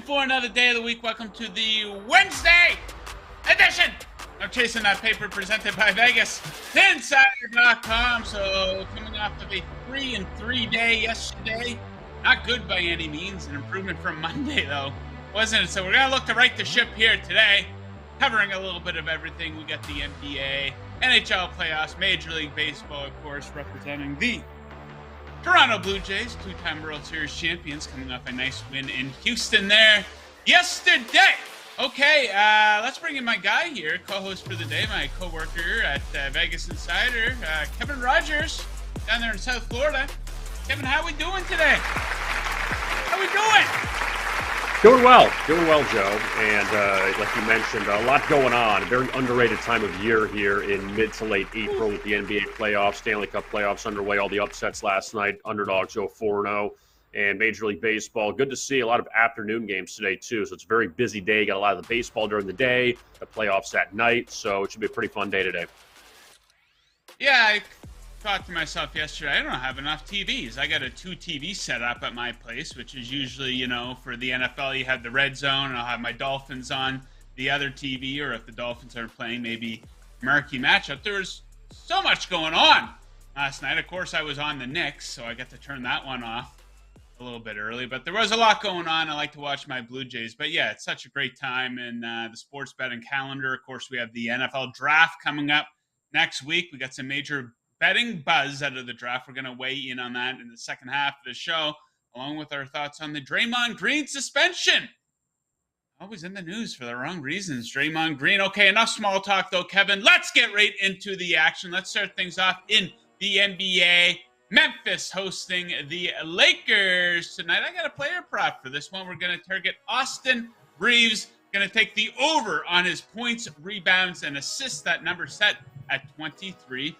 for another day of the week. Welcome to the Wednesday edition of Chasing That Paper, presented by VegasInsider.com. So, coming off of a 3-3 day yesterday, not good by any means. An improvement from Monday, though, wasn't it? So, we're going to look to right the ship here today, covering a little bit of everything. We got the NBA, NHL playoffs, Major League Baseball, of course, representing the Toronto Blue Jays, two-time World Series champions, coming off a nice win in Houston there yesterday. Okay, let's bring in my guy here, co-host for the day, my co-worker at Vegas Insider, Kevin Rogers, down there in South Florida. Kevin, how we doing today? How we doing? Doing well, Joe. And like you mentioned, a lot going on. A very underrated time of year here in mid to late April with the NBA playoffs, Stanley Cup playoffs underway, all the upsets last night, underdogs go 4-0, and Major League Baseball. Good to see a lot of afternoon games today, too. So it's a very busy day. Got a lot of the baseball during the day, the playoffs at night. So it should be a pretty fun day today. Yeah, I thought to myself yesterday, I don't have enough TVs. I got a 2-TV setup at my place, which is usually, you know, for the NFL, you have the red zone, and I'll have my Dolphins on the other TV, or if the Dolphins are playing, maybe marquee matchup. There was so much going on last night. Of course, I was on the Knicks, so I got to turn that one off a little bit early, but there was a lot going on. I like to watch my Blue Jays, but yeah, it's such a great time in the sports betting calendar. Of course, we have the NFL draft coming up next week. We got some major betting buzz out of the draft. We're going to weigh in on that in the second half of the show, along with our thoughts on the Draymond Green suspension. Always in the news for the wrong reasons. Draymond Green. Okay, enough small talk, though, Kevin. Let's get right into the action. Let's start things off in the NBA. Memphis hosting the Lakers tonight. I got a player prop for this one. We're going to target Austin Reeves. Going to take the over on his points, rebounds, and assists. That number set at 23.5,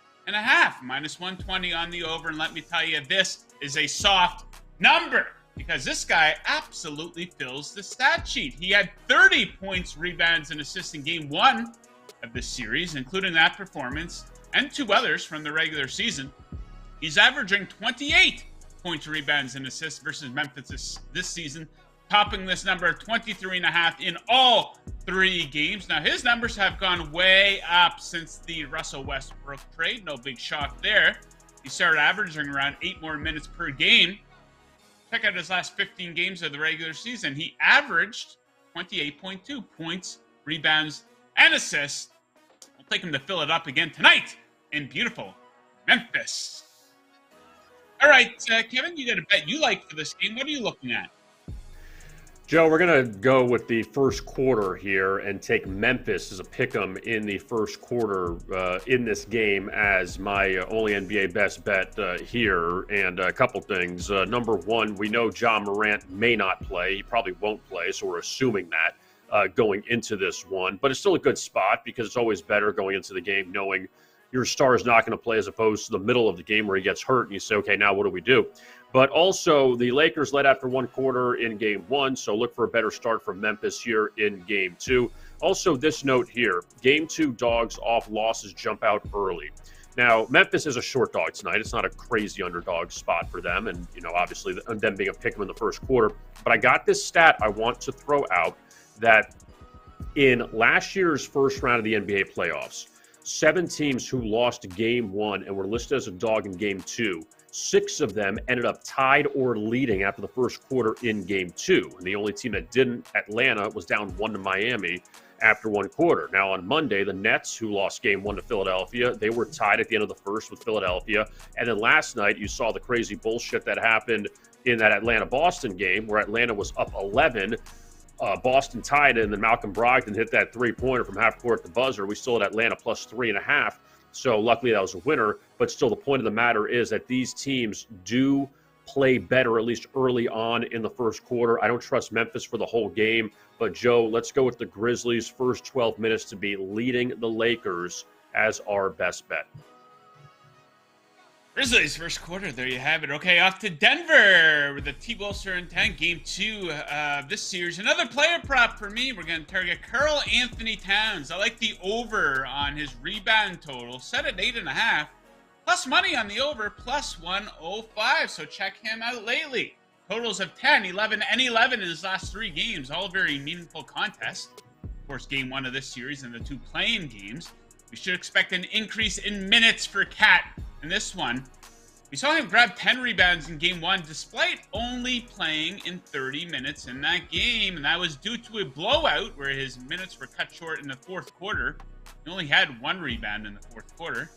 minus 120 on the over. And let me tell you, this is a soft number because this guy absolutely fills the stat sheet. He had 30 points, rebounds, and assists in game one of this series, including that performance and two others from the regular season. He's averaging 28 points, rebounds, and assists versus Memphis this season, topping this number 23.5 in all three games. Now, his numbers have gone way up since the Russell Westbrook trade. No big shock there. He started averaging around 8 more minutes per game. Check out his last 15 games of the regular season. He averaged 28.2 points, rebounds, and assists. We'll take him to fill it up again tonight in beautiful Memphis. All right, Kevin, you got a bet you like for this game. What are you looking at? Joe, we're going to go with the first quarter here and take Memphis as a pick'em in the first quarter in this game as my only NBA best bet here. And a couple things. Number one, we know Ja Morant may not play. He probably won't play, so we're assuming that going into this one. But it's still a good spot because it's always better going into the game knowing your star is not going to play as opposed to the middle of the game where he gets hurt and you say, okay, now what do we do? But also the Lakers led after one quarter in game one, so look for a better start from Memphis here in game two. Also, this note here, game two dogs off losses jump out early. Now, Memphis is a short dog tonight. It's not a crazy underdog spot for them, and, you know, obviously them being a pick 'em in the first quarter. But I got this stat I want to throw out that in last year's first round of the NBA playoffs, 7 teams who lost game one and were listed as a dog in game two, 6 of them ended up tied or leading after the first quarter in game two. And the only team that didn't, Atlanta, was down 1 to Miami after one quarter. Now on Monday, the Nets, who lost game one to Philadelphia, they were tied at the end of the first with Philadelphia. And then last night, you saw the crazy bullshit that happened in that Atlanta-Boston game where Atlanta was up 11. Boston tied it, and then Malcolm Brogdon hit that three-pointer from half court at the buzzer. We still had Atlanta plus 3.5, so luckily that was a winner. But still, the point of the matter is that these teams do play better, at least early on in the first quarter. I don't trust Memphis for the whole game, but Joe, let's go with the Grizzlies' first 12 minutes to be leading the Lakers as our best bet. Grizzlies first quarter, there you have it. Okay, off to Denver with the T-Wolves are in 10, game 2 of this series. Another player prop for me. We're going to target Karl Anthony Towns. I like the over on his rebound total, set at 8.5. Plus money on the over, plus 105. So check him out lately. Totals of 10, 11, and 11 in his last 3 games. All very meaningful contests. Of course, game 1 of this series and the 2 playing games. We should expect an increase in minutes for Cat in this one. We saw him grab 10 rebounds in game 1 despite only playing in 30 minutes in that game. And that was due to a blowout where his minutes were cut short in the 4th quarter. He only had 1 rebound in the 4th quarter.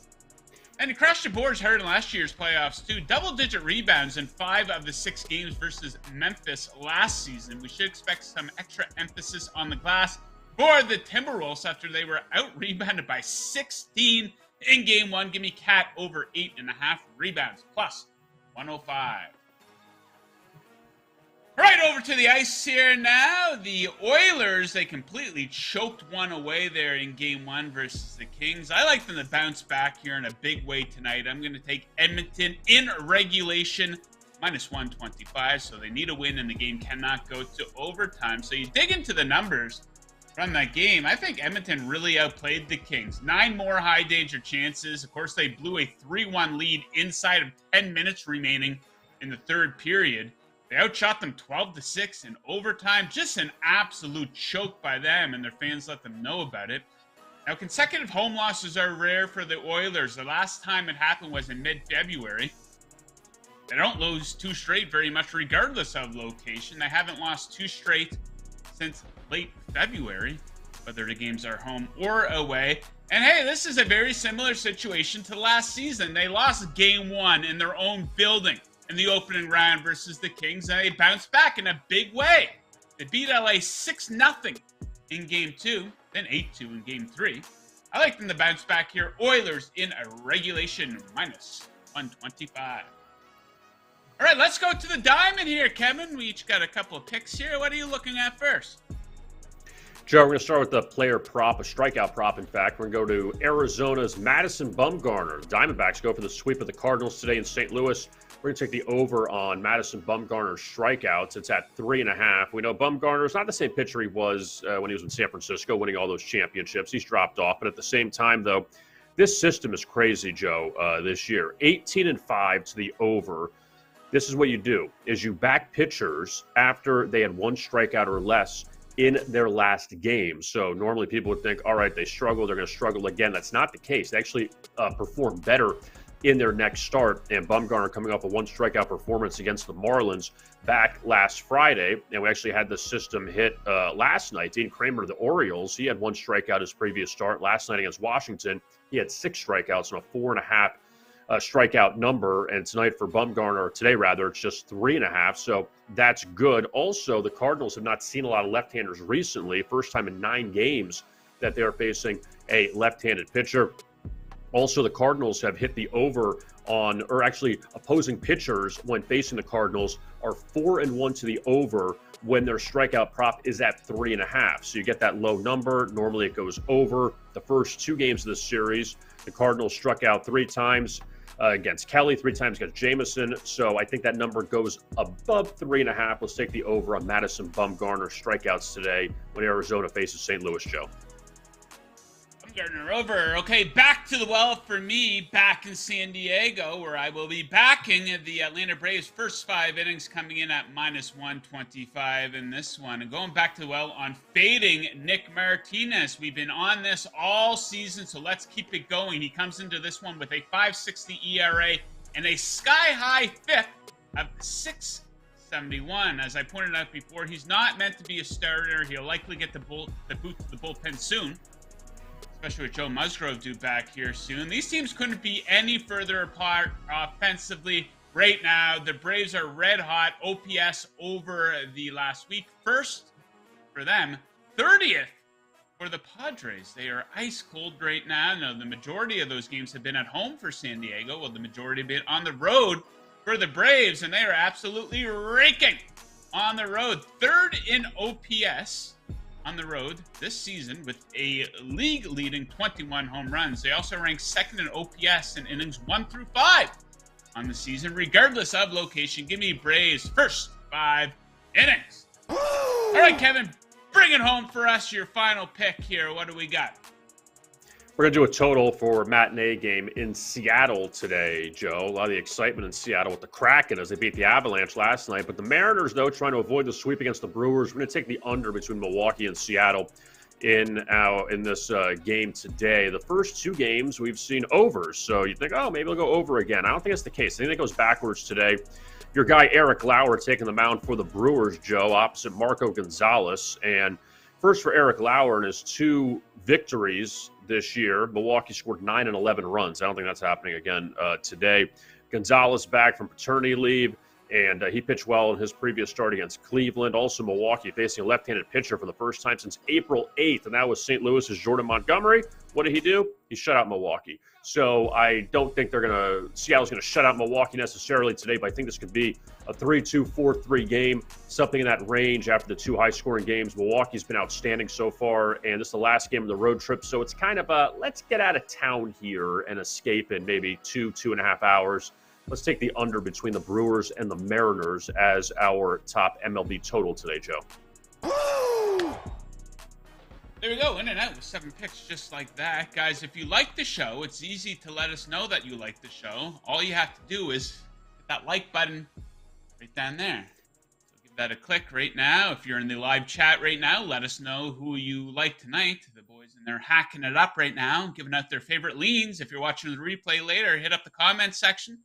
And he crashed the boards hard in last year's playoffs too. Double-digit rebounds in 5 of the 6 games versus Memphis last season. We should expect some extra emphasis on the glass for the Timberwolves after they were out-rebounded by 16 in game 1. Give me Cat over 8.5 rebounds, plus 105. Right over to the ice here now. The Oilers, they completely choked one away there in game 1 versus the Kings. I like them to bounce back here in a big way tonight. I'm going to take Edmonton in regulation, minus 125. So they need a win and the game cannot go to overtime. So you dig into the numbers from that game. I think Edmonton really outplayed the Kings. 9 more high danger chances. Of course, they blew a 3-1 lead inside of 10 minutes remaining in the 3rd period. They outshot them 12-6 in overtime. Just an absolute choke by them, and their fans let them know about it. Now, consecutive home losses are rare for the Oilers. The last time it happened was in mid-February. They don't lose 2 straight very much, regardless of location. They haven't lost 2 straight since late February, whether the games are home or away. And hey, this is a very similar situation to last season. They lost game 1 in their own building in the opening round versus the Kings, and they bounced back in a big way. They beat LA 6-0 in game 2, then 8-2 in game 3. I like them to bounce back here. Oilers in a regulation, minus 125. All right, let's go to the diamond here, Kevin. We each got a couple of picks here. What are you looking at first? Joe, we're going to start with the player prop, a strikeout prop, in fact. We're going to go to Arizona's Madison Bumgarner. The Diamondbacks go for the sweep of the Cardinals today in St. Louis. We're going to take the over on Madison Bumgarner's strikeouts. It's at 3.5. We know Bumgarner's not the same pitcher he was when he was in San Francisco, winning all those championships. He's dropped off. But at the same time, though, this system is crazy, Joe, this year. 18-5 to the over. This is what you do, is you back pitchers after they had 1 strikeout or less in their last game. So normally people would think, all right, they struggled, they're going to struggle again. That's not the case. They actually perform better in their next start. And Bumgarner coming off a 1 strikeout performance against the Marlins back last Friday. And we actually had the system hit last night. Dean Kramer of the Orioles, he had 1 strikeout his previous start. Last night against Washington, he had 6 strikeouts and a 4.5 strikeout number. And tonight for Bumgarner, today rather, it's just 3.5. So that's good. Also, the Cardinals have not seen a lot of left-handers recently. First time in 9 games that they're facing a left-handed pitcher. Also, the Cardinals have hit the over on, or actually opposing pitchers when facing the Cardinals are 4-1 to the over when their strikeout prop is at 3.5. So you get that low number. Normally it goes over. The first 2 games of this series, the Cardinals struck out 3 times against Kelly, 3 times against Jameson. So I think that number goes above 3.5. Let's take the over on Madison Bumgarner strikeouts today when Arizona faces St. Louis, Joe. Gardner over. Okay, back to the well for me, back in San Diego, where I will be backing the Atlanta Braves' first 5 innings coming in at minus 125 in this one. And going back to the well on fading Nick Martinez. We've been on this all season, so let's keep it going. He comes into this one with a 5.60 ERA and a sky-high 5th of 6.71. As I pointed out before, he's not meant to be a starter. He'll likely get the boot to the bullpen soon, especially with Joe Musgrove due back here soon. These teams couldn't be any further apart offensively right now. The Braves are red hot. OPS over the last week. First for them, 30th for the Padres. They are ice cold right now. Now, the majority of those games have been at home for San Diego, while the majority have been on the road for the Braves, and they are absolutely raking on the road. 3rd in OPS on the road this season with a league-leading 21 home runs. They also rank 2nd in OPS in innings 1 through 5 on the season, regardless of location. Give me Braves first 5 innings. All right, Kevin, bring it home for us. Your final pick here. What do we got? We're going to do a total for matinee game in Seattle today, Joe. A lot of the excitement in Seattle with the Kraken as they beat the Avalanche last night. But the Mariners, though, trying to avoid the sweep against the Brewers. We're going to take the under between Milwaukee and Seattle in this game today. The first two games, we've seen overs. So you think, oh, maybe they'll go over again. I don't think that's the case. I think it goes backwards today. Your guy, Eric Lauer, taking the mound for the Brewers, Joe, opposite Marco Gonzalez. And first for Eric Lauer in his two victories this year, Milwaukee scored 9 and 11 runs. I don't think that's happening again today. Gonzalez back from paternity leave, and he pitched well in his previous start against Cleveland. Also, Milwaukee facing a left-handed pitcher for the first time since April 8th, and that was St. Louis's Jordan Montgomery. What did he do? He shut out Milwaukee. So I don't think Seattle's going to shut out Milwaukee necessarily today, but I think this could be a 3-2, 4-3 game, something in that range after the two high-scoring games. Milwaukee's been outstanding so far, and this is the last game of the road trip, so it's kind of a let's get out of town here and escape in maybe 2.5 hours. Let's take the under between the Brewers and the Mariners as our top MLB total today, Joe. There we go, in and out with 7 picks just like that. Guys, if you like the show, it's easy to let us know that you like the show. All you have to do is hit that like button right down there. So give that a click right now. If you're in the live chat right now, let us know who you like tonight. The boys in there hacking it up right now, giving out their favorite leans. If you're watching the replay later, hit up the comment section.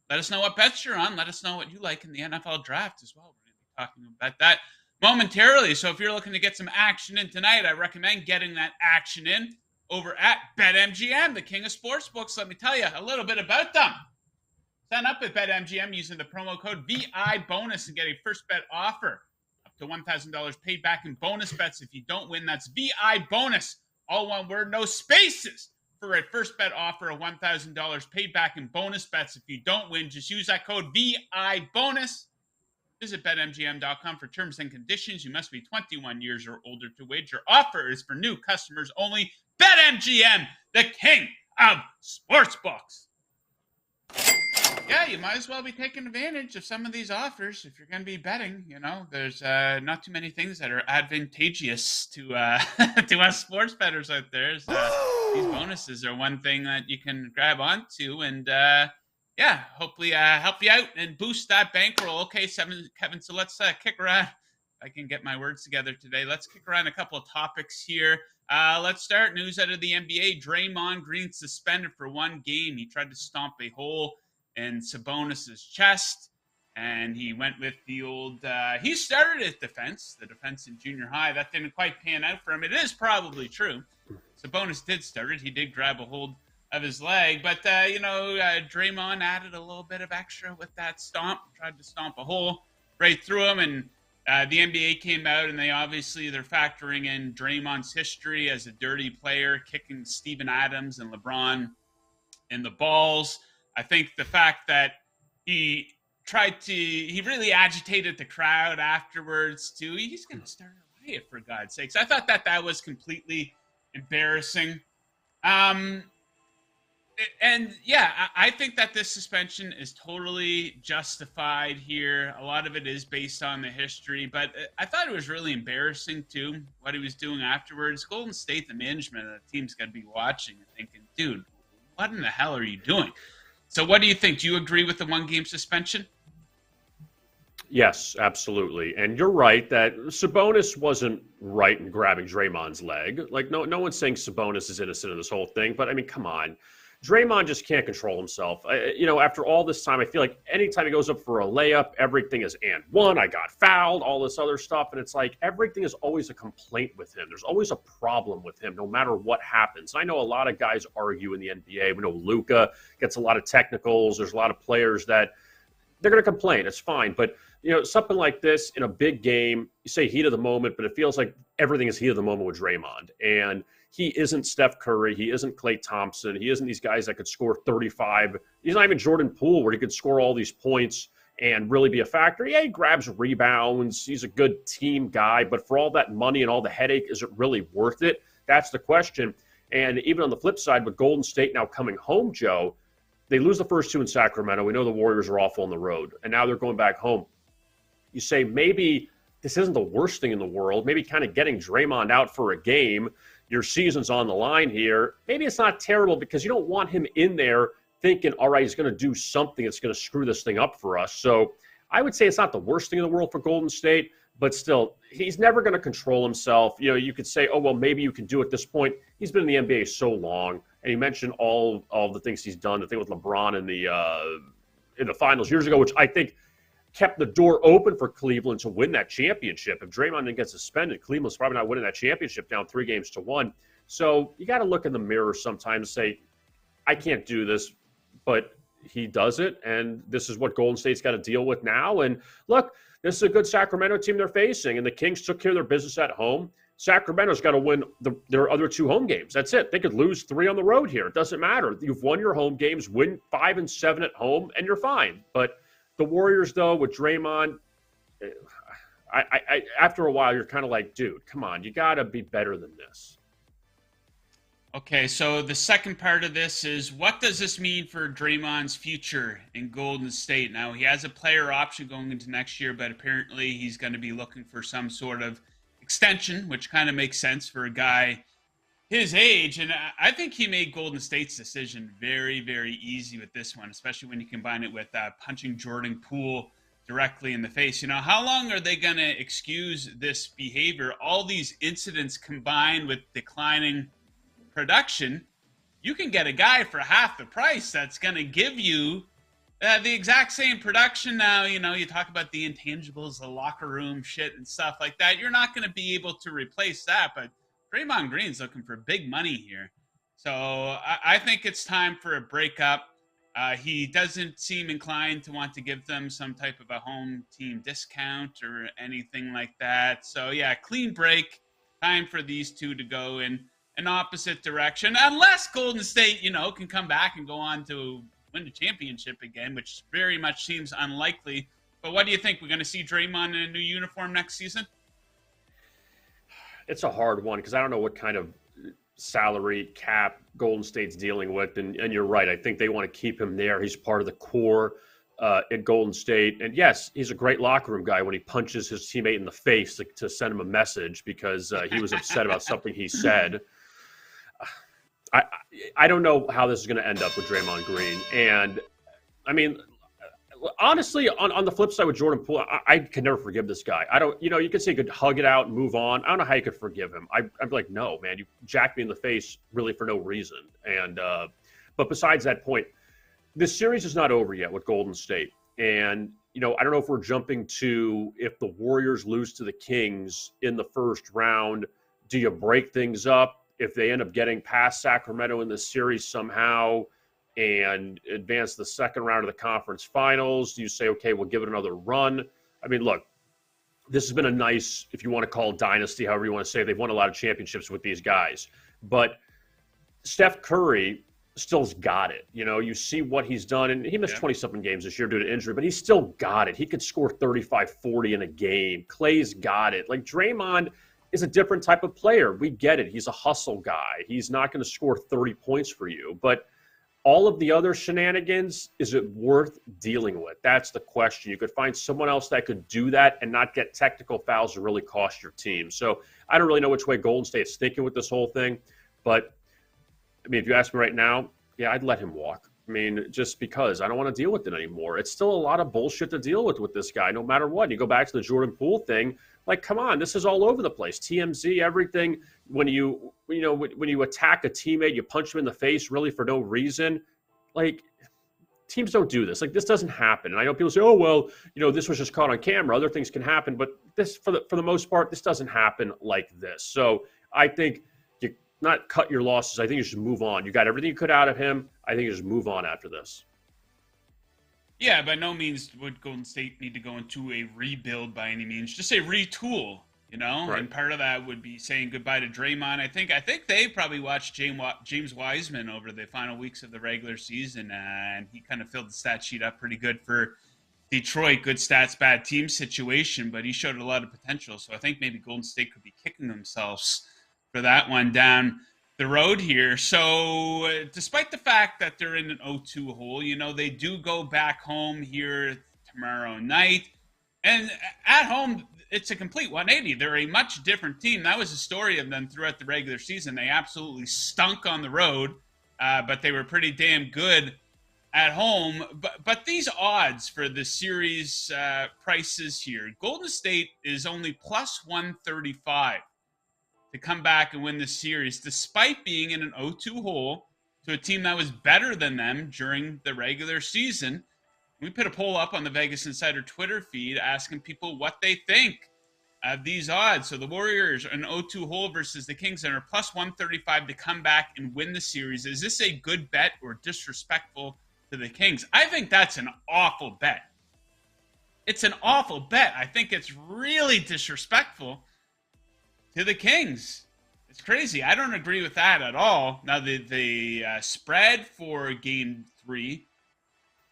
Let us know what bets you're on. Let us know what you like in the NFL draft as well. We're going to be talking about that momentarily. So if you're looking to get some action in tonight, I recommend getting that action in over at BetMGM, the king of sportsbooks. Let me tell you a little bit about them. Sign up with BetMGM using the promo code VIBONUS and get a first bet offer up to $1,000 paid back in bonus bets if you don't win. That's VIBONUS, all one word, no spaces, for a first bet offer of $1,000 paid back in bonus bets if you don't win. Just use that code VIBONUS. Visit BetMGM.com for terms and conditions. You must be 21 years or older to wager. Offer is for new customers only. BetMGM, the king of sportsbooks. Yeah, you might as well be taking advantage of some of these offers if you're going to be betting. You know, there's not too many things that are advantageous to to us sports bettors out there. So, these bonuses are one thing that you can grab onto and yeah, hopefully help you out and boost that bankroll. Okay, Kevin, so let's kick around. If I can get my words together today. Let's kick around a couple of topics here. Let's start. News out of the NBA. Draymond Green suspended for 1 game. He tried to stomp a hole in Sabonis's chest, and he went with the old he started his defense, the defense in junior high. That didn't quite pan out for him. It is probably true. Sabonis did start it. He did grab a hold of his leg, but Draymond added a little bit of extra with that stomp, tried to stomp a hole right through him, and the NBA came out and they're factoring in Draymond's history as a dirty player, kicking Steven Adams and LeBron in the balls. I think the fact that he really agitated the crowd afterwards too. He's going to start a riot, for God's sakes. I thought that was completely embarrassing. And yeah, I think that this suspension is totally justified here. A lot of it is based on the history, but I thought it was really embarrassing too, what he was doing afterwards. Golden State, the management of the team's got to be watching and thinking, dude, what in the hell are you doing? So what do you think? Do you agree with the 1-game suspension? Yes, absolutely. And you're right that Sabonis wasn't right in grabbing Draymond's leg. Like, no one's saying Sabonis is innocent in this whole thing, but I mean, come on. Draymond just can't control himself. After all this time, I feel like anytime he goes up for a layup, everything is and one, I got fouled, all this other stuff. And it's like everything is always a complaint with him. There's always a problem with him, no matter what happens. I know a lot of guys argue in the NBA. We know Luka gets a lot of technicals. There's a lot of players that they're going to complain. It's fine. But, something like this in a big game, you say heat of the moment, but it feels like everything is heat of the moment with Draymond. And he isn't Steph Curry. He isn't Klay Thompson. He isn't these guys that could score 35. He's not even Jordan Poole, where he could score all these points and really be a factor. Yeah, he grabs rebounds. He's a good team guy. But for all that money and all the headache, is it really worth it? That's the question. And even on the flip side, with Golden State now coming home, Joe, they lose the first 2 in Sacramento. We know the Warriors are awful on the road. And now they're going back home. You say maybe this isn't the worst thing in the world. Maybe kind of getting Draymond out for a game. Your season's on the line here. Maybe it's not terrible because you don't want him in there thinking, all right, he's going to do something that's going to screw this thing up for us. So I would say it's not the worst thing in the world for Golden State, but still, he's never going to control himself. You know, you could say, oh, well, maybe you can do it at this point. He's been in the NBA so long, and he mentioned all the things he's done, the thing with LeBron in the finals years ago, which I think kept the door open for Cleveland to win that championship. If Draymond didn't get suspended, Cleveland's probably not winning that championship down 3-1. So you got to look in the mirror sometimes and say, I can't do this, but he does it, and this is what Golden State's got to deal with now. And look, this is a good Sacramento team they're facing, and the Kings took care of their business at home. Sacramento's got to win their other 2 home games. That's it. They could lose 3 on the road here. It doesn't matter. You've won your home games, win 5 and 7 at home, and you're fine. But the Warriors, though, with Draymond, I after a while, you're kind of like, dude, come on, you got to be better than this. Okay, so the second part of this is, what does this mean for Draymond's future in Golden State? Now, he has a player option going into next year, but apparently he's going to be looking for some sort of extension, which kind of makes sense for a guy his age. And I think he made Golden State's decision very, very easy with this one, especially when you combine it with punching Jordan Poole directly in the face. You know, how long are they going to excuse this behavior? All these incidents combined with declining production, you can get a guy for half the price that's going to give you the exact same production. Now, you know, you talk about the intangibles, the locker room shit and stuff like that. You're not going to be able to replace that, but Draymond Green's looking for big money here. So I think it's time for a breakup. He doesn't seem inclined to want to give them some type of a home team discount or anything like that. So, yeah, clean break. Time for these two to go in an opposite direction, unless Golden State, you know, can come back and go on to win the championship again, which very much seems unlikely. But what do you think? We're going to see Draymond in a new uniform next season? It's a hard one because I don't know what kind of salary cap Golden State's dealing with. And you're right. I think they want to keep him there. He's part of the core at Golden State. And yes, he's a great locker room guy when he punches his teammate in the face to send him a message because he was upset about something he said. I don't know how this is going to end up with Draymond Green. And, I mean, honestly, on the flip side with Jordan Poole, I can never forgive this guy. I don't, you know, you could say you could hug it out and move on. I don't know how you could forgive him. I'd be like, no, man, you jacked me in the face really for no reason. And, but besides that point, this series is not over yet with Golden State. And, you know, I don't know if we're jumping to if the Warriors lose to the Kings in the first round, do you break things up? If they end up getting past Sacramento in this series somehow and advance the second round of the conference finals, do you say, okay, we'll give it another run? I mean, look, this has been a nice, if you want to call it dynasty, however you want to say, they've won a lot of championships with these guys. But Steph Curry still's got it. You know, you see what he's done, and he missed 20-something games this year due to injury, but he's still got it. He could score 35, 40 in a game. Clay's got it. Like, Draymond is a different type of player. We get it. He's a hustle guy. He's not going to score 30 points for you. But all of the other shenanigans, is it worth dealing with? That's the question. You could find someone else that could do that and not get technical fouls or really cost your team. So I don't really know which way Golden State's thinking with this whole thing. But, I mean, if you ask me right now, yeah, I'd let him walk. I mean, just because I don't want to deal with it anymore. It's still a lot of bullshit to deal with this guy, no matter what. You go back to the Jordan Poole thing. Like, come on, this is all over the place. TMZ, everything. When you attack a teammate, you punch him in the face really for no reason. Like, teams don't do this. Like, this doesn't happen. And I know people say, oh, well, you know, this was just caught on camera. Other things can happen. But this, for the most part, this doesn't happen like this. So I think you not cut your losses. I think you should move on. You got everything you could out of him. I think you just move on after this. Yeah, by no means would Golden State need to go into a rebuild by any means. Just a retool, you know? Right. And part of that would be saying goodbye to Draymond. I think they probably watched James Wiseman over the final weeks of the regular season, and he kind of filled the stat sheet up pretty good for Detroit. Good stats, bad team situation, but he showed a lot of potential. So I think maybe Golden State could be kicking themselves for that one down the road here. So despite the fact that they're in an 0-2 hole, you know, they do go back home here tomorrow night. And at home, it's a complete 180. They're a much different team. That was the story of them throughout the regular season. They absolutely stunk on the road, but they were pretty damn good at home. But these odds for the series prices here, Golden State is only plus 135 to come back and win the series, despite being in an 0-2 hole to a team that was better than them during the regular season. We put a poll up on the Vegas Insider Twitter feed asking people what they think of these odds. So the Warriors are an 0-2 hole versus the Kings and are plus 135 to come back and win the series. Is this a good bet or disrespectful to the Kings? I think that's an awful bet. It's an awful bet. I think it's really disrespectful to the Kings. It's crazy. I don't agree with that at all. Now, the spread for Game 3,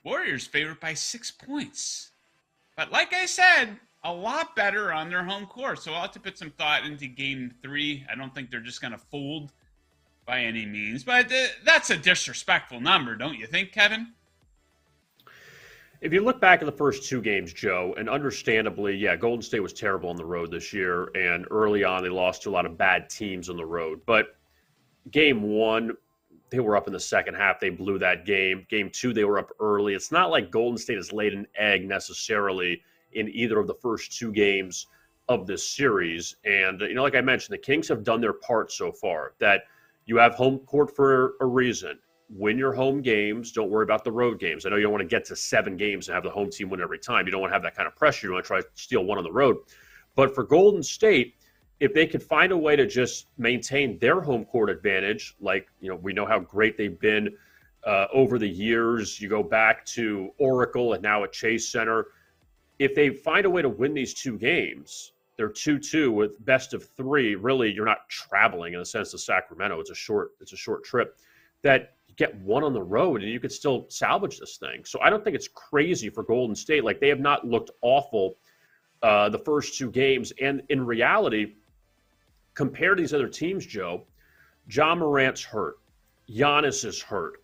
Warriors favored by 6 points. But like I said, a lot better on their home court. So I'll have to put some thought into Game 3. I don't think they're just going to fold by any means. But that's a disrespectful number, don't you think, Kevin? If you look back at the first 2 games, Joe, and understandably, yeah, Golden State was terrible on the road this year. And early on, they lost to a lot of bad teams on the road. But Game 1, they were up in the second half. They blew that game. Game 2, they were up early. It's not like Golden State has laid an egg necessarily in either of the first 2 games of this series. And, like I mentioned, the Kings have done their part so far, that you have home court for a reason. Win your home games. Don't worry about the road games. I know you don't want to get to 7 games and have the home team win every time. You don't want to have that kind of pressure. You want to try to steal one on the road. But for Golden State, if they could find a way to just maintain their home court advantage, like, we know how great they've been over the years. You go back to Oracle and now at Chase Center. If they find a way to win these 2 games, they're 2-2 with best of 3. Really, you're not traveling in the sense of Sacramento. It's a short trip. That you get 1 on the road and you could still salvage this thing. So I don't think it's crazy for Golden State. Like, they have not looked awful the first 2 games. And in reality, compared to these other teams, Joe, Ja Morant's hurt. Giannis is hurt.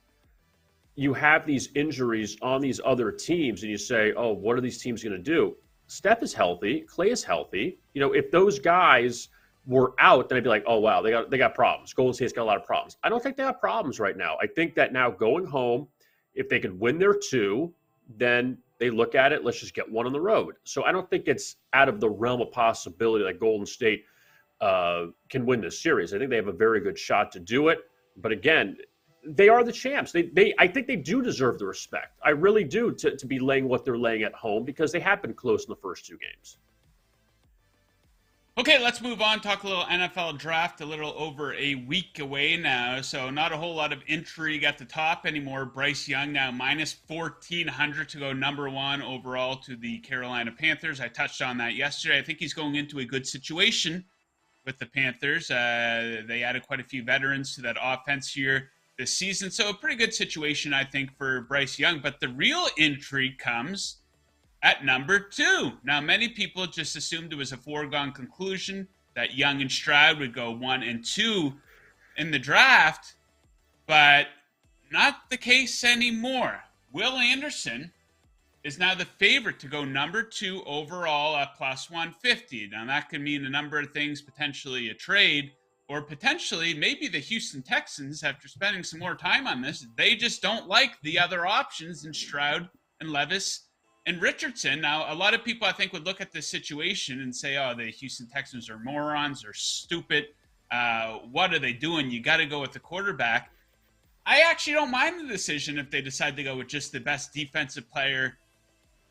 You have these injuries on these other teams, and you say, oh, what are these teams going to do? Steph is healthy. Klay is healthy. If those guys were out, then I'd be like, oh, wow, they got problems. Golden State's got a lot of problems. I don't think they have problems right now. I think that now going home, if they could win their 2, then they look at it, let's just get 1 on the road. So I don't think it's out of the realm of possibility that Golden State can win this series. I think they have a very good shot to do it. But again, they are the champs. I think they do deserve the respect. I really do, to be laying what they're laying at home, because they have been close in the first 2 games. Okay, let's move on. Talk a little NFL draft, a little over a week away now. So not a whole lot of intrigue at the top anymore. Bryce Young now minus 1,400 to go number 1 overall to the Carolina Panthers. I touched on that yesterday. I think he's going into a good situation with the Panthers. They added quite a few veterans to that offense here this season. So a pretty good situation, I think, for Bryce Young. But the real intrigue comes at number 2. Now, many people just assumed it was a foregone conclusion that Young and Stroud would go 1 and 2 in the draft, but not the case anymore. Will Anderson is now the favorite to go number 2 overall at plus 150. Now, that could mean a number of things, potentially a trade, or potentially maybe the Houston Texans, after spending some more time on this, they just don't like the other options in Stroud and Levis and Richardson. Now, a lot of people, I think, would look at this situation and say, oh, the Houston Texans are morons, they're stupid. What are they doing? You got to go with the quarterback. I actually don't mind the decision if they decide to go with just the best defensive player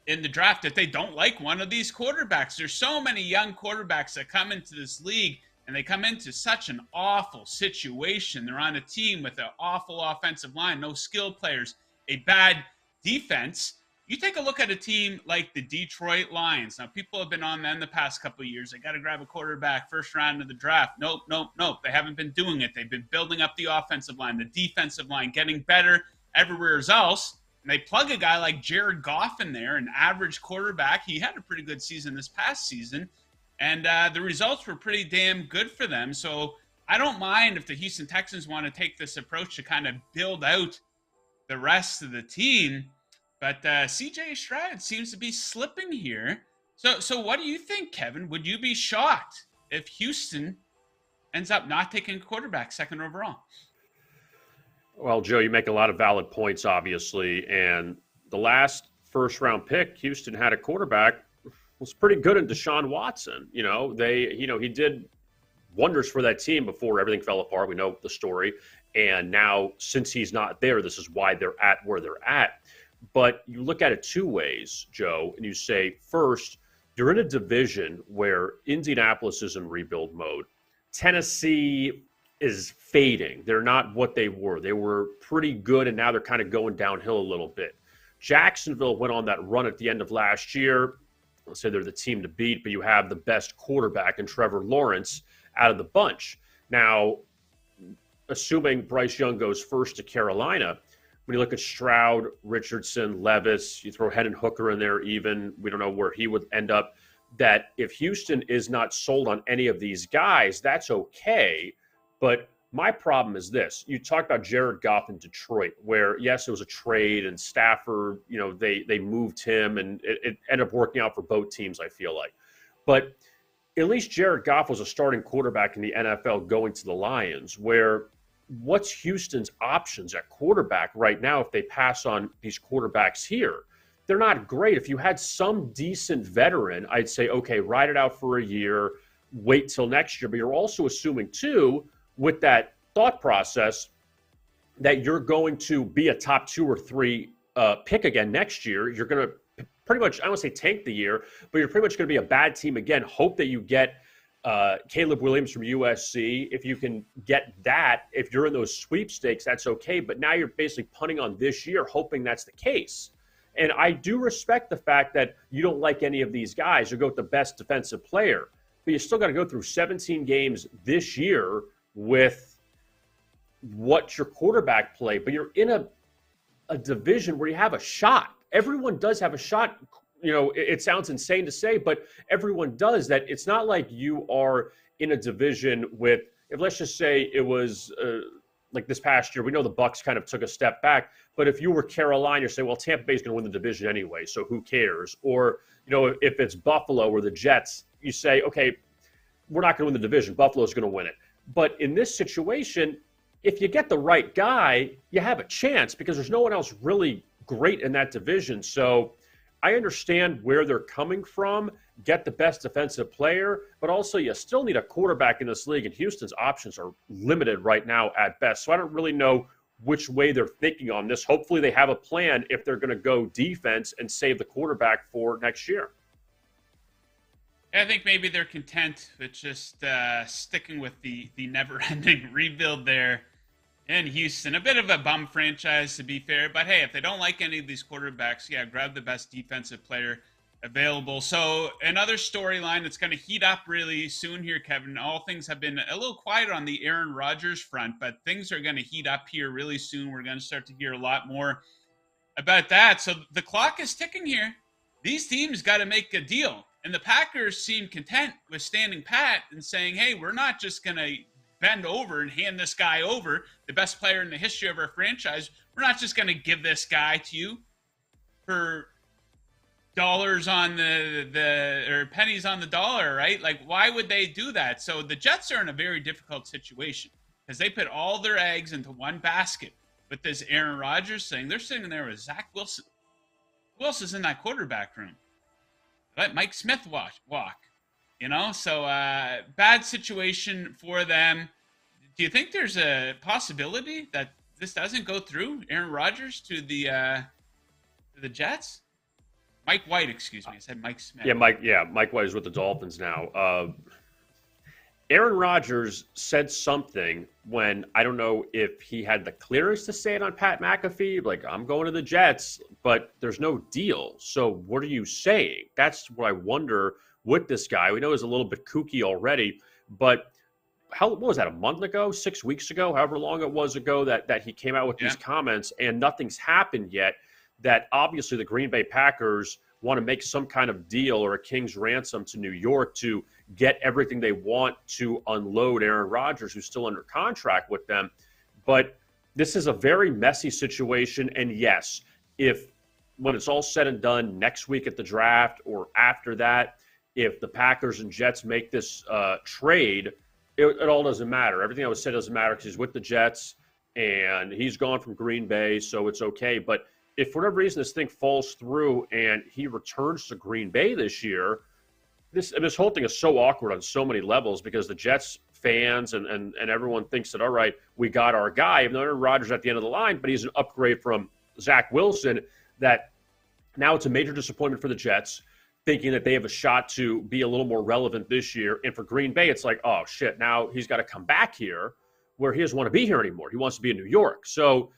in the draft, if they don't like one of these quarterbacks. There's so many young quarterbacks that come into this league, and they come into such an awful situation. They're on a team with an awful offensive line, no skill players, a bad defense. You take a look at a team like the Detroit Lions. Now, people have been on them the past couple of years. They got to grab a quarterback first round of the draft. Nope. They haven't been doing it. They've been building up the offensive line, the defensive line, getting better everywhere else. And they plug a guy like Jared Goff in there, an average quarterback. He had a pretty good season this past season. And the results were pretty damn good for them. So I don't mind if the Houston Texans want to take this approach to kind of build out the rest of the team. But C.J. Stroud seems to be slipping here So what do you think, Kevin? Would you be shocked if Houston ends up not taking a quarterback second overall? Well, Joe, you make a lot of valid points, obviously. And the last first round pick, Houston had a quarterback was pretty good in Deshaun Watson. He did wonders for that team before everything fell apart. We know the story. And now, since he's not there, this is why they're at where they're at. But you look at it two ways, Joe, and you say, first, you're in a division where Indianapolis is in rebuild mode. Tennessee is fading. They're not what they were. They were pretty good, and now they're kind of going downhill a little bit. Jacksonville went on that run at the end of last year. Let's say they're the team to beat, but you have the best quarterback in Trevor Lawrence out of the bunch. Now, assuming Bryce Young goes first to Carolina, when you look at Stroud, Richardson, Levis, you throw Hendon Hooker in there even, we don't know where he would end up, that if Houston is not sold on any of these guys, that's okay. But my problem is this. You talked about Jared Goff in Detroit, where, yes, it was a trade, and Stafford, they moved him, and it ended up working out for both teams, I feel like. But at least Jared Goff was a starting quarterback in the NFL going to the Lions, where what's Houston's options at quarterback right now if they pass on these quarterbacks here? They're not great. If you had some decent veteran, I'd say, okay, ride it out for a year, wait till next year. But you're also assuming, too, with that thought process, that you're going to be a top 2 or 3 pick again next year. You're going to pretty much, I don't want to say tank the year, but you're pretty much going to be a bad team again. Hope that you get Caleb Williams from USC. If you can get that, if you're in those sweepstakes, that's okay. But now you're basically punting on this year, hoping that's the case. And I do respect the fact that you don't like any of these guys. You go with the best defensive player. But you still got to go through 17 games this year with what your quarterback play. But you're in a division where you have a shot. Everyone does have a shot. It sounds insane to say, but everyone does that. It's not like you are in a division with, if let's just say it was like this past year, we know the Bucs kind of took a step back, but if you were Carolina, you say, well, Tampa Bay is going to win the division anyway, so who cares? Or, if it's Buffalo or the Jets, you say, okay, we're not going to win the division. Buffalo's going to win it. But in this situation, if you get the right guy, you have a chance because there's no one else really great in that division. So I understand where they're coming from, get the best defensive player, but also you still need a quarterback in this league, and Houston's options are limited right now at best. So I don't really know which way they're thinking on this. Hopefully they have a plan if they're going to go defense and save the quarterback for next year. I think maybe they're content with just sticking with the never-ending rebuild there in Houston. A bit of a bum franchise, to be fair. But, hey, if they don't like any of these quarterbacks, grab the best defensive player available. So another storyline that's going to heat up really soon here, Kevin. All things have been a little quiet on the Aaron Rodgers front, but things are going to heat up here really soon. We're going to start to hear a lot more about that. So the clock is ticking here. These teams got to make a deal. And the Packers seem content with standing pat and saying, hey, we're not just going to bend over and hand this guy over, the best player in the history of our franchise. We're not just going to give this guy to you for dollars on the or pennies on the dollar, right? Like, why would they do that? So the Jets are in a very difficult situation because they put all their eggs into one basket with this Aaron Rodgers thing. They're sitting there with Zach Wilson. Who else is in that quarterback room? Let Mike Smith walk. So bad situation for them. Do you think there's a possibility that this doesn't go through, Aaron Rodgers to the Jets? Mike White, excuse me. I said Mike Smith. Mike White is with the Dolphins now. Aaron Rodgers said something when, I don't know if he had the clearance to say it on Pat McAfee, like, I'm going to the Jets, but there's no deal. So what are you saying? That's what I wonder with this guy. We know he's a little bit kooky already, but what was that, a month ago, 6 weeks ago, however long it was ago that he came out with these comments, and nothing's happened yet, that obviously the Green Bay Packers want to make some kind of deal or a king's ransom to New York to get everything they want to unload Aaron Rodgers, who's still under contract with them. But this is a very messy situation. And yes, if when it's all said and done next week at the draft or after that, if the Packers and Jets make this trade, it all doesn't matter. Everything I was said doesn't matter because he's with the Jets and he's gone from Green Bay, so it's okay. But if for whatever reason this thing falls through and he returns to Green Bay this year, this whole thing is so awkward on so many levels because the Jets fans and everyone thinks that, all right, we got our guy, even though Aaron Rodgers at the end of the line, but he's an upgrade from Zach Wilson, that now it's a major disappointment for the Jets, thinking that they have a shot to be a little more relevant this year. And for Green Bay, it's like, oh, shit, now he's got to come back here where he doesn't want to be here anymore. He wants to be in New York. So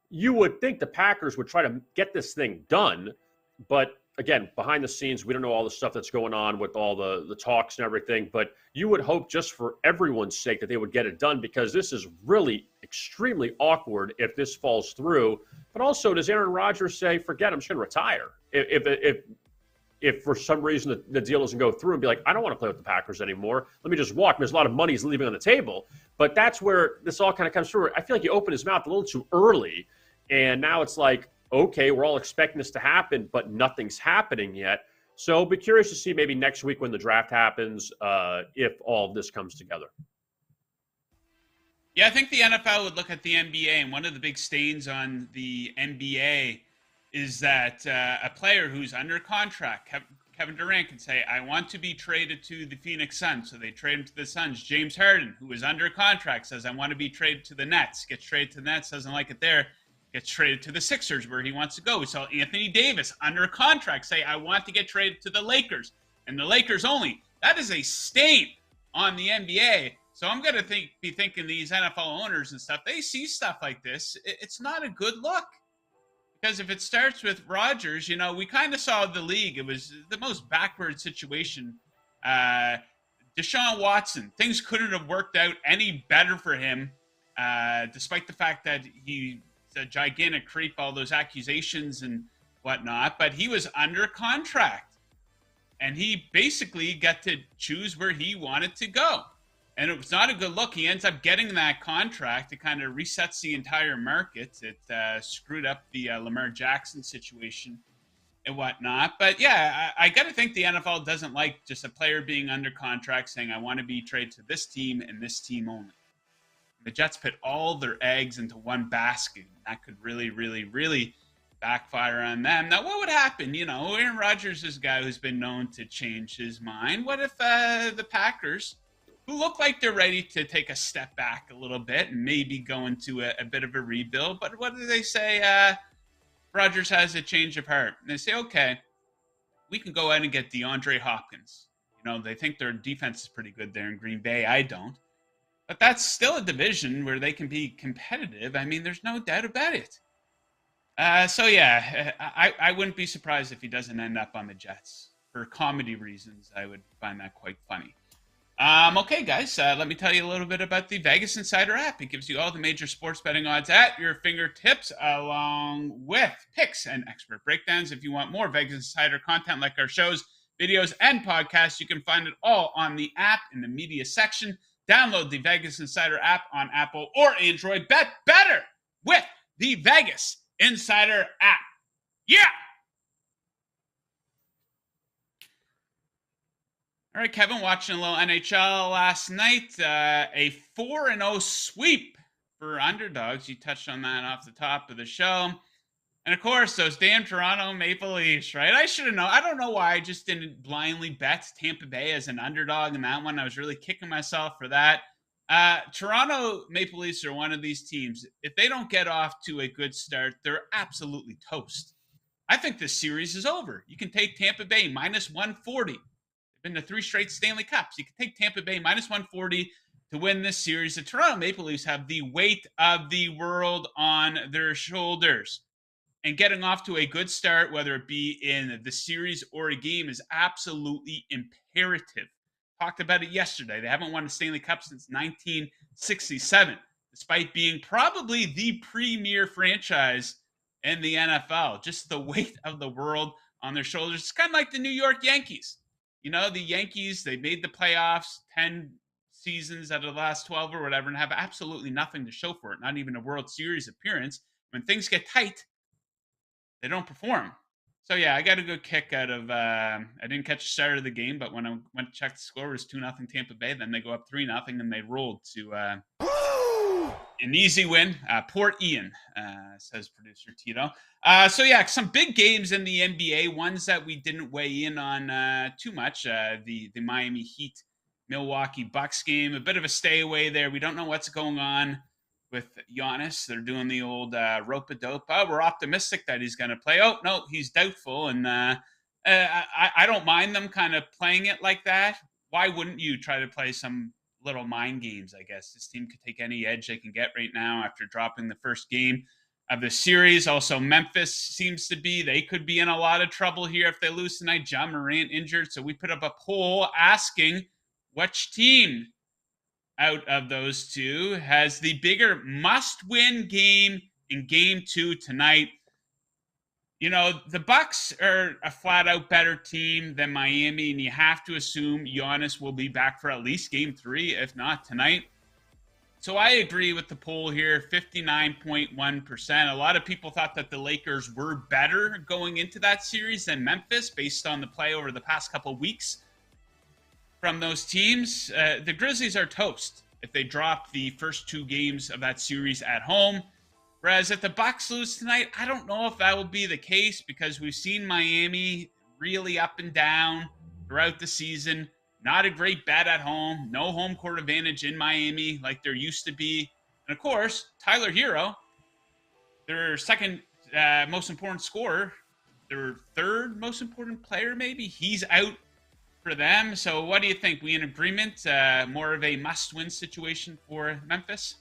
you would think the Packers would try to get this thing done, but again, behind the scenes, we don't know all the stuff that's going on with all the talks and everything, but you would hope just for everyone's sake that they would get it done because this is really extremely awkward if this falls through. But also, does Aaron Rodgers say, forget it, I'm just going to retire? If for some reason the deal doesn't go through and be like, I don't want to play with the Packers anymore, let me just walk. There's a lot of money he's leaving on the table. But that's where this all kind of comes through. I feel like he opened his mouth a little too early, and now it's like, okay, we're all expecting this to happen, but nothing's happening yet. So be curious to see maybe next week when the draft happens, if all of this comes together. Yeah, I think the NFL would look at the NBA, and one of the big stains on the NBA is that a player who's under contract, Kevin Durant, can say, I want to be traded to the Phoenix Suns. So they trade him to the Suns. James Harden, who is under contract, says, I want to be traded to the Nets. Gets traded to the Nets, doesn't like it there. Gets traded to the Sixers where he wants to go. We saw Anthony Davis under contract say, I want to get traded to the Lakers and the Lakers only. That is a stain on the NBA. So I'm going to be thinking these NFL owners and stuff, they see stuff like this. It's not a good look. Because if it starts with Rodgers, we kind of saw the league. It was the most backward situation. Deshaun Watson, things couldn't have worked out any better for him, despite the fact that he a gigantic creep, all those accusations and whatnot, but he was under contract and he basically got to choose where he wanted to go. And it was not a good look. He ends up getting that contract. It kind of resets the entire market. It screwed up the Lamar Jackson situation and whatnot. But yeah, I got to think the NFL doesn't like just a player being under contract saying, I want to be traded to this team and this team only. The Jets put all their eggs into one basket. That could really, really, really backfire on them. Now, what would happen? Aaron Rodgers is a guy who's been known to change his mind. What if the Packers, who look like they're ready to take a step back a little bit and maybe go into a bit of a rebuild, but what do they say? Rodgers has a change of heart. And they say, okay, we can go ahead and get DeAndre Hopkins. They think their defense is pretty good there in Green Bay. I don't. But that's still a division where they can be competitive. I mean, there's no doubt about it. So, yeah, I wouldn't be surprised if he doesn't end up on the Jets. For comedy reasons, I would find that quite funny. Okay, guys, let me tell you a little bit about the Vegas Insider app. It gives you all the major sports betting odds at your fingertips, along with picks and expert breakdowns. If you want more Vegas Insider content like our shows, videos, and podcasts, you can find it all on the app in the media section. Download the Vegas Insider app on Apple or Android. Bet better with the Vegas Insider app. Yeah! All right, Kevin, watching a little NHL last night. A 4-0 sweep for underdogs. You touched on that off the top of the show. And, of course, those damn Toronto Maple Leafs, right? I should have known. I don't know why I just didn't blindly bet Tampa Bay as an underdog in that one. I was really kicking myself for that. Toronto Maple Leafs are one of these teams. If they don't get off to a good start, they're absolutely toast. I think this series is over. You can take Tampa Bay minus 140. They've been to 3 straight Stanley Cups. You can take Tampa Bay minus 140 to win this series. The Toronto Maple Leafs have the weight of the world on their shoulders. And getting off to a good start, whether it be in the series or a game, is absolutely imperative. Talked about it yesterday. They haven't won a Stanley Cup since 1967, despite being probably the premier franchise in the NFL. Just the weight of the world on their shoulders. It's kind of like the New York Yankees. The Yankees, they made the playoffs 10 seasons out of the last 12 or whatever and have absolutely nothing to show for it, not even a World Series appearance. When things get tight, they don't perform. So yeah, I got a good kick out of. I didn't catch the start of the game, but when I went to check the score, it was 2-0 Tampa Bay. Then they go up 3-0, and they rolled to an easy win. Port Ian, says producer Tito. So yeah, some big games in the NBA. Ones that we didn't weigh in on too much. The Miami Heat Milwaukee Bucks game, a bit of a stay away there. We don't know what's going on with Giannis. They're doing the old rope-a-dope. Oh, we're optimistic that he's going to play. Oh no, he's doubtful, and I don't mind them kind of playing it like that. Why wouldn't you try to play some little mind games? I guess this team could take any edge they can get right now after dropping the first game of the series. Also, Memphis seems to be, they could be in a lot of trouble here if they lose tonight. Ja Morant injured. So we put up a poll asking which team out of those two has the bigger must-win game in game 2 tonight. You know, the Bucks are a flat-out better team than Miami, and you have to assume Giannis will be back for at least game 3, if not tonight. So I agree with the poll here, 59.1%. A lot of people thought that the Lakers were better going into that series than Memphis based on the play over the past couple of weeks from those teams. The Grizzlies are toast if they drop the first 2 games of that series at home. Whereas if the Bucks lose tonight, I don't know if that will be the case because we've seen Miami really up and down throughout the season. Not a great bet at home. No home court advantage in Miami like there used to be. And of course, Tyler Hero, their second most important scorer, their third most important player maybe, he's out for them. So what do you think? We in agreement? More of a must-win situation for Memphis?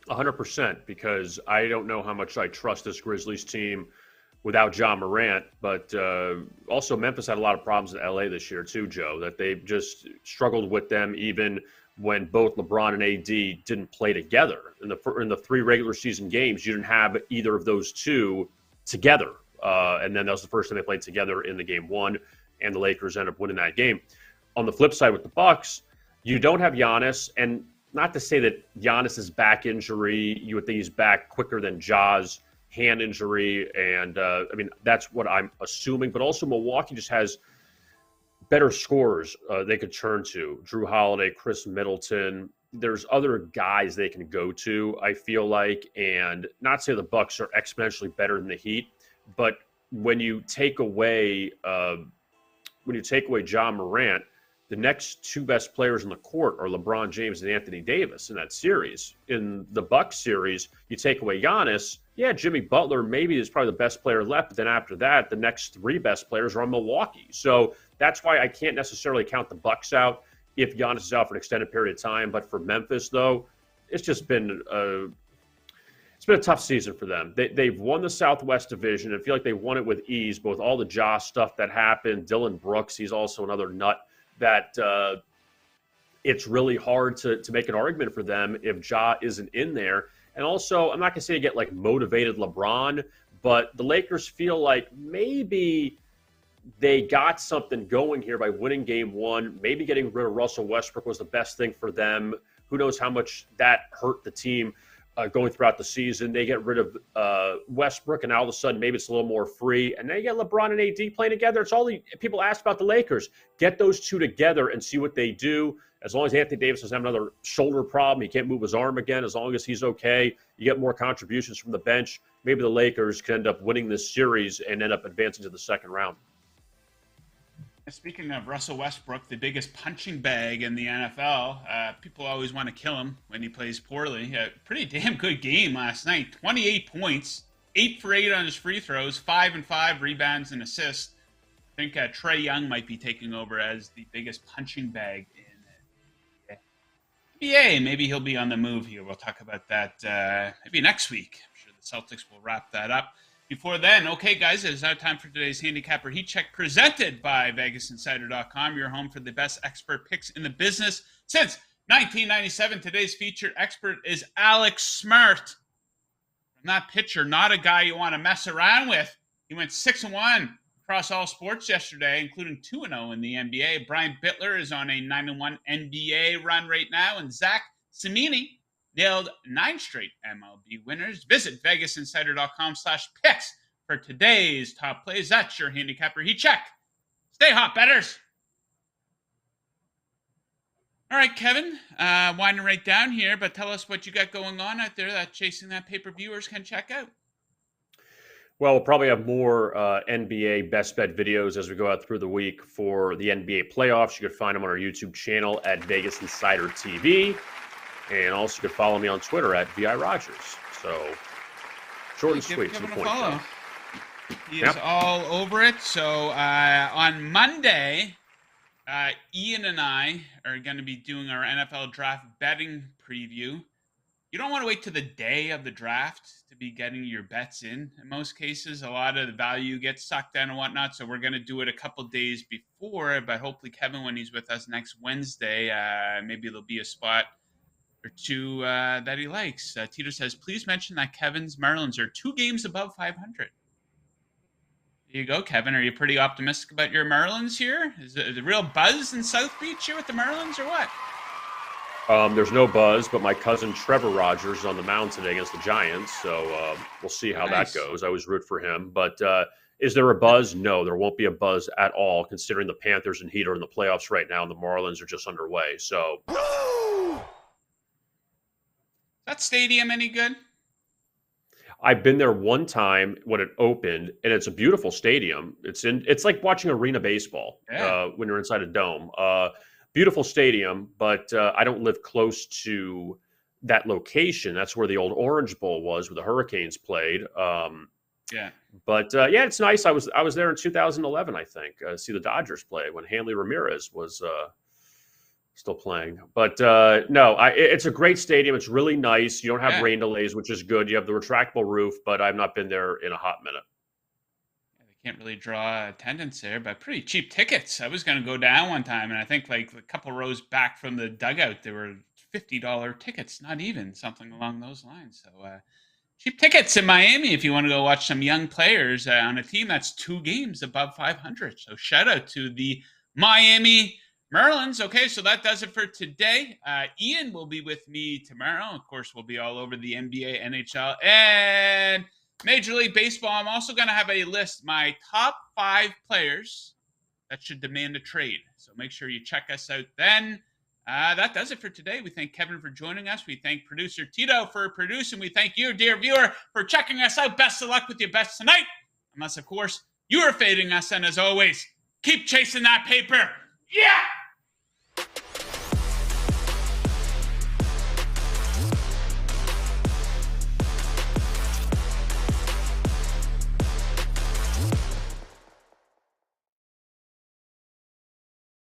100%, because I don't know how much I trust this Grizzlies team without Ja Morant, but also Memphis had a lot of problems in LA this year too, Joe, that they just struggled with them even when both LeBron and AD didn't play together. In the 3 regular season games, you didn't have either of those two together. And then that was the first time they played together in the game 1, and the Lakers ended up winning that game. On the flip side with the Bucks, you don't have Giannis, and not to say that Giannis's back injury, you would think he's back quicker than Ja's hand injury. And, I mean, that's what I'm assuming. But also Milwaukee just has better scorers they could turn to. Drew Holiday, Chris Middleton. There's other guys they can go to, I feel like. And not to say the Bucks are exponentially better than the Heat, but when you take away Ja Morant, the next 2 best players in the court are LeBron James and Anthony Davis in that series. In the Bucks series, you take away Giannis, yeah, Jimmy Butler maybe is probably the best player left, but then after that, the next 3 best players are on Milwaukee. So that's why I can't necessarily count the Bucks out if Giannis is out for an extended period of time. But for Memphis, though, it's just been a tough season for them. They've won the Southwest Division and feel like they won it with ease, both all the Ja stuff that happened. Dylan Brooks, he's also another nut that it's really hard to make an argument for them if Ja isn't in there. And also, I'm not going to say you get like motivated LeBron, but the Lakers feel like maybe they got something going here by winning game 1. Maybe getting rid of Russell Westbrook was the best thing for them. Who knows how much that hurt the team going throughout the season. They get rid of Westbrook, and all of a sudden maybe it's a little more free. And then you get LeBron and AD playing together. It's all the people ask about the Lakers. Get those 2 together and see what they do. As long as Anthony Davis doesn't have another shoulder problem, he can't move his arm again, as long as he's okay, you get more contributions from the bench. Maybe the Lakers can end up winning this series and end up advancing to the second round. Speaking of Russell Westbrook, the biggest punching bag in the NFL, people always want to kill him when he plays poorly. Pretty damn good game last night. 28 points, 8 for 8 on his free throws, 5 and 5 rebounds and assists. I think Trae Young might be taking over as the biggest punching bag in the NBA. Maybe he'll be on the move here. We'll talk about that maybe next week. I'm sure the Celtics will wrap that up. Before then, okay, guys, it is now time for today's Handicapper Heat Check presented by VegasInsider.com, your home for the best expert picks in the business since 1997. Today's featured expert is Alex Smart. Not pitcher, not a guy you want to mess around with. He went 6-1 across all sports yesterday, including 2-0 in the NBA. Brian Bittler is on a 9-1 NBA run right now, and Zach Cimini nailed 9 straight MLB winners. Visit VegasInsider.com/picks for today's top plays. That's your handicapper heat check. Stay hot, betters. All right, Kevin, winding right down here, but tell us what you got going on out there that Chasing That Paper viewers can check out. Well, we'll probably have more NBA best bet videos as we go out through the week for the NBA playoffs. You could find them on our YouTube channel at VegasInsider TV. And also you could follow me on Twitter at VI Rogers. So short and sweet. Give Kevin a follow. He is all over it. So on Monday, Ian and I are going to be doing our NFL draft betting preview. You don't want to wait to the day of the draft to be getting your bets in. In most cases, a lot of the value gets sucked down and whatnot. So we're going to do it a couple days before. But hopefully, Kevin, when he's with us next Wednesday, maybe there'll be a spot or two that he likes. Tito says, please mention that Kevin's Marlins are 2 games above 500. There you go, Kevin. Are you pretty optimistic about your Marlins here? Is it a real buzz in South Beach here with the Marlins or what? There's no buzz, but my cousin Trevor Rogers is on the mound today against the Giants, so we'll see how that goes. I always root for him. But is there a buzz? No, there won't be a buzz at all, considering the Panthers and Heat are in the playoffs right now, and the Marlins are just underway. So, that stadium any good? I've been there one time when it opened, and it's a beautiful stadium. It's like watching arena baseball when you're inside a dome. Beautiful stadium, but I don't live close to that location. That's where the old Orange Bowl was, where the Hurricanes played. But it's nice. I was there in 2011, I think, see the Dodgers play when Hanley Ramirez was still playing. But no, it's a great stadium. It's really nice. You don't have rain delays, which is good. You have the retractable roof, but I've not been there in a hot minute. Can't really draw attendance there, but pretty cheap tickets. I was going to go down one time, and I think like a couple rows back from the dugout, there were $50 tickets, not even, something along those lines. So cheap tickets in Miami if you want to go watch some young players on a team that's 2 games above 500. So shout out to the Miami Marlins. Okay, so that does it for today. Ian will be with me tomorrow. Of course, we'll be all over the NBA, NHL, and Major League Baseball. I'm also going to have a list, my top 5 players that should demand a trade. So make sure you check us out then. That does it for today. We thank Kevin for joining us. We thank producer Tito for producing. We thank you, dear viewer, for checking us out. Best of luck with your bets tonight. Unless, of course, you are fading us. And as always, keep chasing that paper. Yeah!